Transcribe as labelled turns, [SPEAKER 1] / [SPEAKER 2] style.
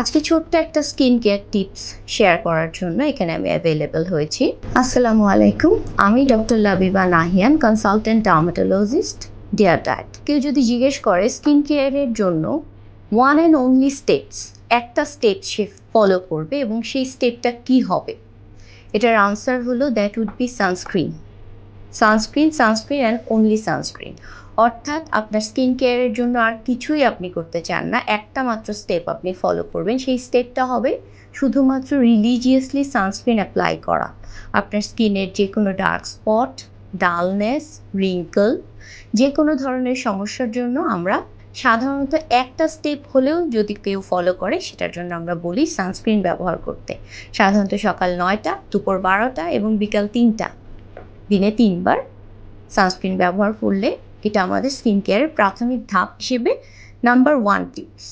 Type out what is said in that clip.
[SPEAKER 1] আজকে ছোট্ট একটা স্কিন কেয়ার টিপস শেয়ার করার জন্য এখানে আমি অ্যাভেলেবল হয়েছি। আসসালামু আলাইকুম, আমি doctor Labiba Nahiyan, consultant dermatologist, Dear Diet. কেউ যদি জিজ্ঞেস করে স্কিন কেয়ারের জন্য ওয়ান অ্যান্ড অনলি স্টেপস, একটা স্টেপ সে ফলো করবে এবং সেই স্টেপটা কী হবে, এটার আনসার হলো that would be sunscreen. Sunscreen, sunscreen and only sunscreen. অর্থাৎ আপনার স্কিন কেয়ারের জন্য আর কিছুই আপনি করতে চান না, একটা মাত্র স্টেপ আপনি ফলো করবেন। সেই স্টেপটা হবে শুধুমাত্র রিলিজিয়াসলি সানস্ক্রিন অ্যাপ্লাই করা। আপনার স্কিনের যে কোনো ডার্ক স্পট, ডালনেস, রিঙ্কল, যে কোনো ধরনের সমস্যার জন্য আমরা সাধারণত একটা স্টেপ হলেও যদি কেউ ফলো করে সেটার জন্য আমরা বলি সানস্ক্রিন ব্যবহার করতে। সাধারণত সকাল 9টা, দুপুর 12টা এবং বিকাল 3টা, দিনে 3 বার সানস্ক্রিন ব্যবহার করলে এটা আমাদের স্কিন কেয়ারের প্রাথমিক ধাপ হিসেবে নাম্বার 1 টিপস।